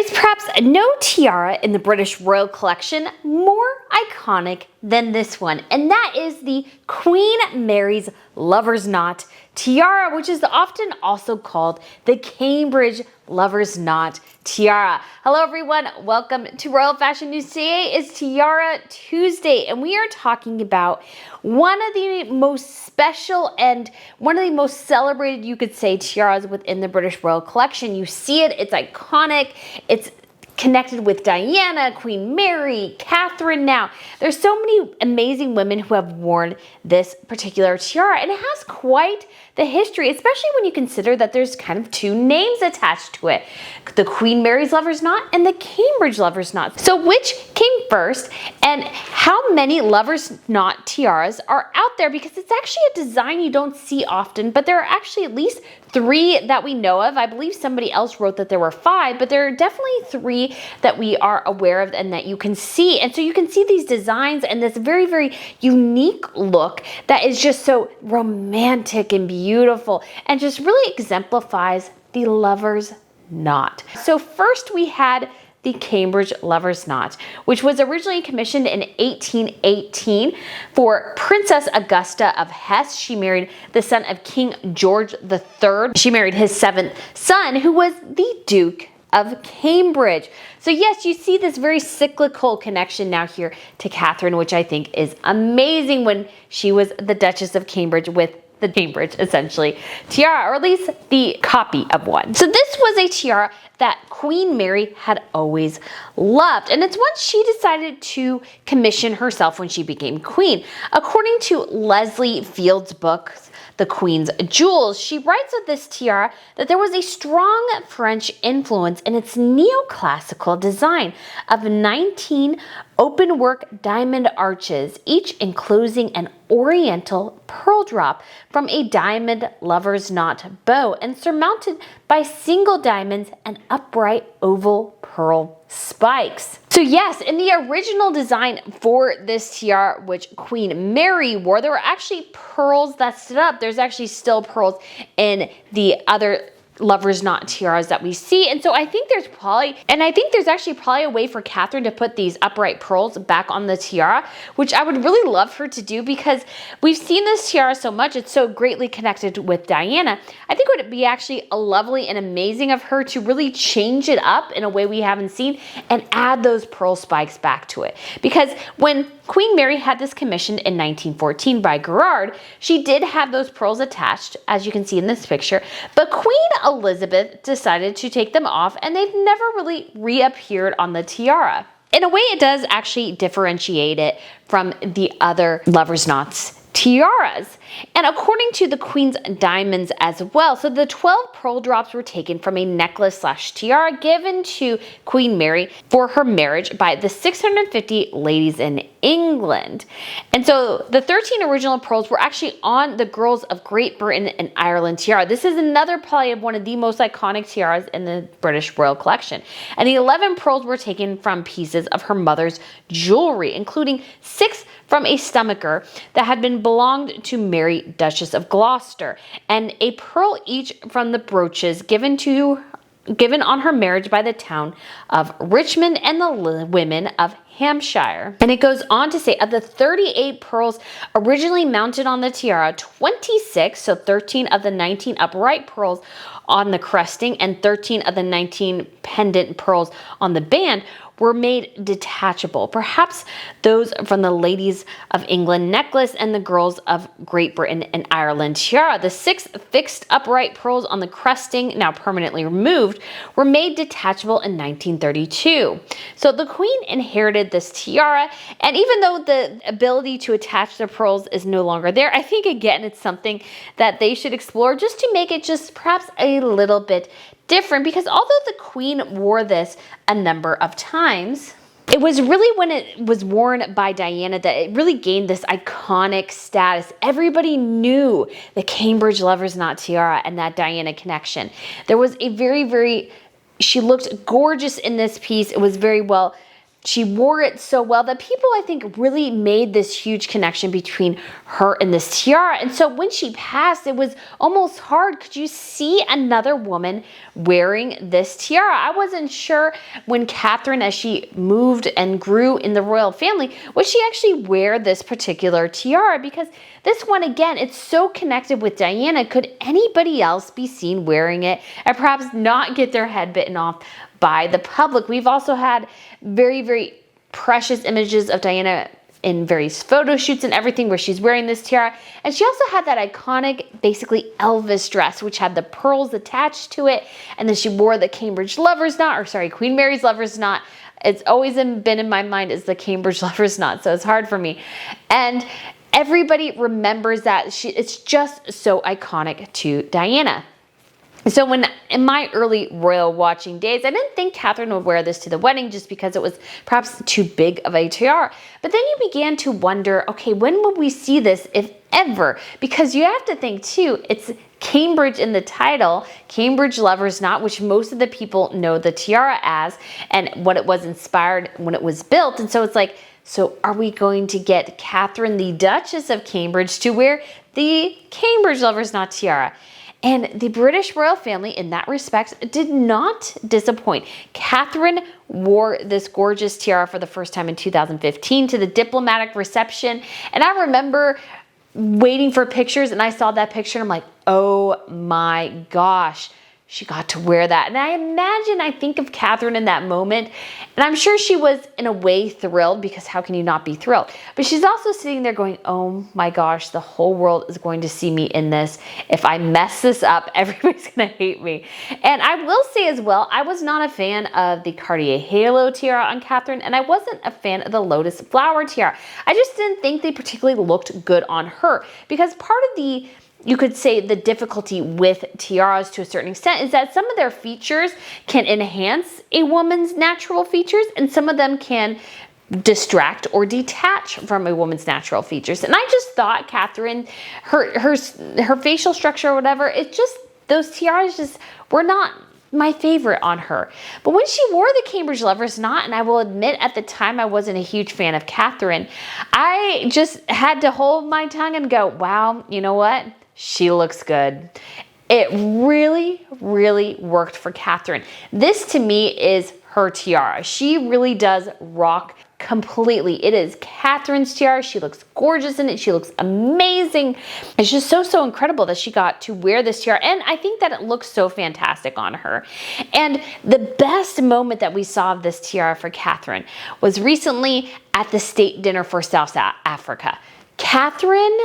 is perhaps no tiara in the British royal collection more iconic than this one, and that is the Queen Mary's Lover's Knot tiara, which is often also called the Cambridge Lover's Knot tiara. Hello everyone, welcome to Royal Fashion News. Today is Tiara Tuesday, and we are talking about one of the most special and one of the most celebrated, you could say, tiaras within the British Royal Collection. You see it, it's iconic, it's connected with Diana, Queen Mary, Catherine. Now, there's so many amazing women who have worn this particular tiara, and it has quite the history, especially when you consider that there's kind of two names attached to it, the Queen Mary's Lover's Knot and the Cambridge Lover's Knot. So which came first, and how many Lover's Knot tiaras are out there? Because it's actually a design you don't see often, but there are actually at least 3 that we know of. I believe somebody else wrote that there were 5, but there are definitely 3 that we are aware of and that you can see. And so you can see these designs and this very, very unique look that is just so romantic and beautiful and just really exemplifies the Lover's Knot. So first we had the Cambridge Lover's Knot, which was originally commissioned in 1818 for Princess Augusta of Hesse. She married the son of King George III. She married his 7th son, who was the Duke of Cambridge. So yes, you see this very cyclical connection now here to Catherine, which I think is amazing, when she was the Duchess of Cambridge with the Cambridge, essentially, tiara, or at least the copy of one. So this was a tiara that Queen Mary had always loved, and it's one she decided to commission herself when she became queen. According to Leslie Field's book, The Queen's Jewels, she writes of this tiara that there was a strong French influence in its neoclassical design of 19 open work diamond arches, each enclosing an oriental pearl drop from a diamond lover's knot bow and surmounted by single diamonds and upright oval pearl spikes. So yes, in the original design for this tiara, which Queen Mary wore, there were actually pearls that stood up. There's actually still pearls in the other Lover's Knot tiaras that we see. And so I think there's actually probably a way for Catherine to put these upright pearls back on the tiara, which I would really love her to do, because we've seen this tiara so much. It's so greatly connected with Diana. I think it would be actually a lovely and amazing of her to really change it up in a way we haven't seen and add those pearl spikes back to it. Because when Queen Mary had this commissioned in 1914 by Gerard, she did have those pearls attached, as you can see in this picture, but Queen Elizabeth decided to take them off, and they've never really reappeared on the tiara. In a way, it does actually differentiate it from the other Lover's Knots tiaras. And according to the Queen's diamonds as well, so the 12 pearl drops were taken from a necklace / tiara given to Queen Mary for her marriage by the 650 ladies in England. And so the 13 original pearls were actually on the girls of Great Britain and Ireland tiara. This is another probably of one of the most iconic tiaras in the British Royal Collection. And the 11 pearls were taken from pieces of her mother's jewelry, including 6 from a stomacher that had belonged to Mary, Duchess of Gloucester, and a pearl each from the brooches given on her marriage by the town of Richmond and the women of Hampshire. And it goes on to say, of the 38 pearls originally mounted on the tiara, 26, so 13 of the 19 upright pearls on the cresting and 13 of the 19 pendant pearls on the band were made detachable. Perhaps those from the ladies of England necklace and the girls of Great Britain and Ireland tiara. The 6 fixed upright pearls on the cresting, now permanently removed, were made detachable in 1932. So the Queen inherited this tiara, and even though the ability to attach the pearls is no longer there, I think again it's something that they should explore, just to make it just perhaps a little bit different, because although the Queen wore this a number of times, it was really when it was worn by Diana that it really gained this iconic status. Everybody knew the Cambridge Lover's Knot tiara and that Diana connection. There was a very, she looked gorgeous in this piece. It was very well she wore it so well that people, I think, really made this huge connection between her and this tiara. And so when she passed, it was almost hard. Could you see another woman wearing this tiara? I wasn't sure when Catherine, as she moved and grew in the royal family, would she actually wear this particular tiara? Because this one, again, it's so connected with Diana. Could anybody else be seen wearing it and perhaps not get their head bitten off by the public? We've also had very, very precious images of Diana in various photo shoots and everything where she's wearing this tiara. And she also had that iconic, basically Elvis dress, which had the pearls attached to it. And then she wore the Cambridge Lover's Knot, or sorry, Queen Mary's Lover's Knot. It's always been in my mind as the Cambridge Lover's Knot, so it's hard for me. And everybody remembers that. It's just so iconic to Diana. So when in my early royal watching days, I didn't think Catherine would wear this to the wedding just because it was perhaps too big of a tiara. But then you began to wonder, okay, when will we see this, if ever? Because you have to think too, it's Cambridge in the title, Cambridge Lover's Knot, which most of the people know the tiara as and what it was inspired when it was built. And so it's like, so are we going to get Catherine, the Duchess of Cambridge, to wear the Cambridge Lover's Knot tiara? And the British royal family, in that respect, did not disappoint. Catherine wore this gorgeous tiara for the first time in 2015 to the diplomatic reception. And I remember waiting for pictures, and I saw that picture, and I'm like, oh my gosh, she got to wear that. And I think of Catherine in that moment, and I'm sure she was in a way thrilled, because how can you not be thrilled? But she's also sitting there going, oh my gosh, the whole world is going to see me in this. If I mess this up, everybody's gonna hate me. And I will say as well, I was not a fan of the Cartier Halo tiara on Catherine, and I wasn't a fan of the Lotus Flower tiara. I just didn't think they particularly looked good on her, because part of the, you could say, the difficulty with tiaras to a certain extent is that some of their features can enhance a woman's natural features, and some of them can distract or detach from a woman's natural features. And I just thought Catherine, her facial structure or whatever, it just, those tiaras just were not my favorite on her. But when she wore the Cambridge Lover's Knot, and I will admit at the time I wasn't a huge fan of Catherine, I just had to hold my tongue and go, wow, you know what? She looks good. It really, really worked for Catherine. This to me is her tiara. She really does rock completely. It is Catherine's tiara. She looks gorgeous in it. She looks amazing. It's just so incredible that she got to wear this tiara. And I think that it looks so fantastic on her. And the best moment that we saw of this tiara for Catherine was recently at the state dinner for South Africa. Catherine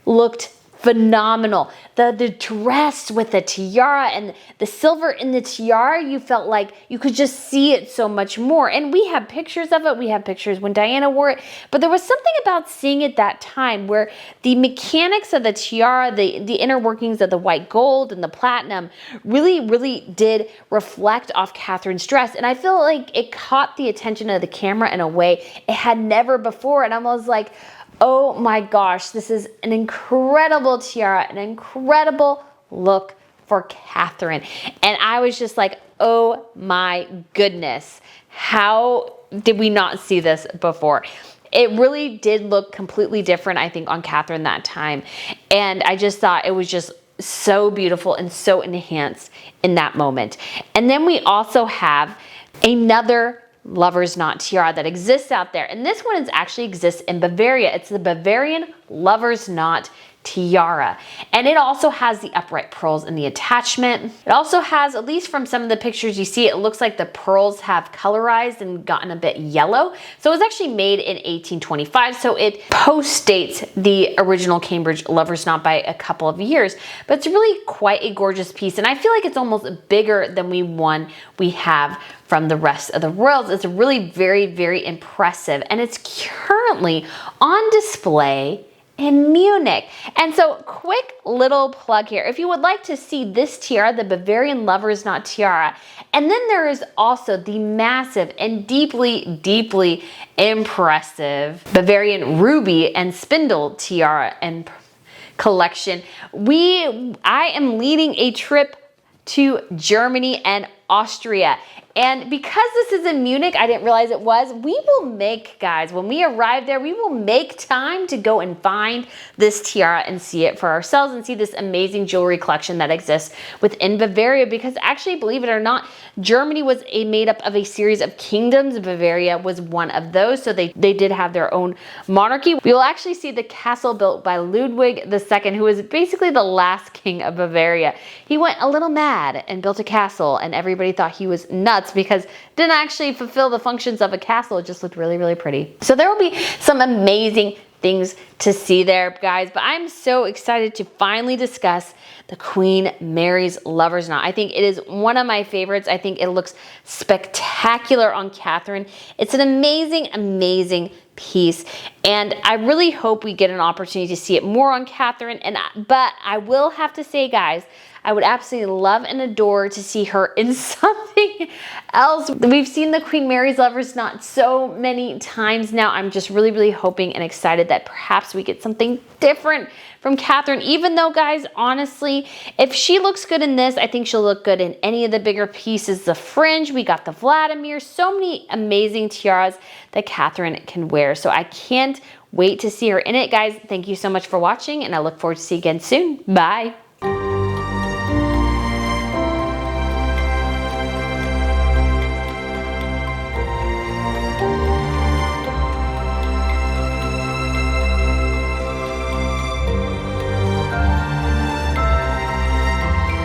looked phenomenal. The dress with the tiara and the silver in the tiara, you felt like you could just see it so much more. And we have pictures of it. We have pictures when Diana wore it. But there was something about seeing it that time where the mechanics of the tiara, the inner workings of the white gold and the platinum really did reflect off Catherine's dress. And I feel like it caught the attention of the camera in a way it had never before. And I was like, oh my gosh, this is an incredible tiara, an incredible look for Catherine. And I was just like, oh my goodness, how did we not see this before? It really did look completely different, I think, on Catherine that time. And I just thought it was just so beautiful and so enhanced in that moment. And then we also have another Lover's Knot tiara that exists out there. And this one actually exists in Bavaria. It's the Bavarian Lover's Knot tiara. And it also has the upright pearls in the attachment. It also has, at least from some of the pictures you see, it looks like the pearls have colorized and gotten a bit yellow. So it was actually made in 1825. So it post-dates the original Cambridge Lover's Knot by a couple of years. But it's really quite a gorgeous piece. And I feel like it's almost bigger than we have from the rest of the royals. It's really very impressive. And it's currently on display in Munich. And so, quick little plug here. If you would like to see this tiara, the Bavarian Lover's Knot tiara, and then there is also the massive and deeply impressive Bavarian Ruby and Spindle tiara and collection. I am leading a trip to Germany and Austria And because this is in Munich, I didn't realize it was, we will make, guys, when we arrive there, we will make time to go and find this tiara and see it for ourselves and see this amazing jewelry collection that exists within Bavaria, because actually, believe it or not, Germany was made up of a series of kingdoms. Bavaria was one of those, so they did have their own monarchy. We will actually see the castle built by Ludwig II, who was basically the last king of Bavaria. He went a little mad and built a castle, and everybody thought he was nuts because it didn't actually fulfill the functions of a castle. It just looked really, really pretty. So there will be some amazing things to see there, guys, but I'm so excited to finally discuss the Queen Mary's Lover's Knot. I think it is one of my favorites. I think it looks spectacular on Catherine. It's an amazing, amazing piece, and I really hope we get an opportunity to see it more on Catherine. But I will have to say, guys, I would absolutely love and adore to see her in something else. We've seen the Queen Mary's Lover's Knot so many times now. I'm just really, really hoping and excited that perhaps we get something different from Catherine, even though, guys, honestly, if she looks good in this, I think she'll look good in any of the bigger pieces. The fringe, we got the Vladimir, so many amazing tiaras that Catherine can wear. So I can't wait to see her in it, guys. Thank you so much for watching, and I look forward to seeing you again soon. Bye.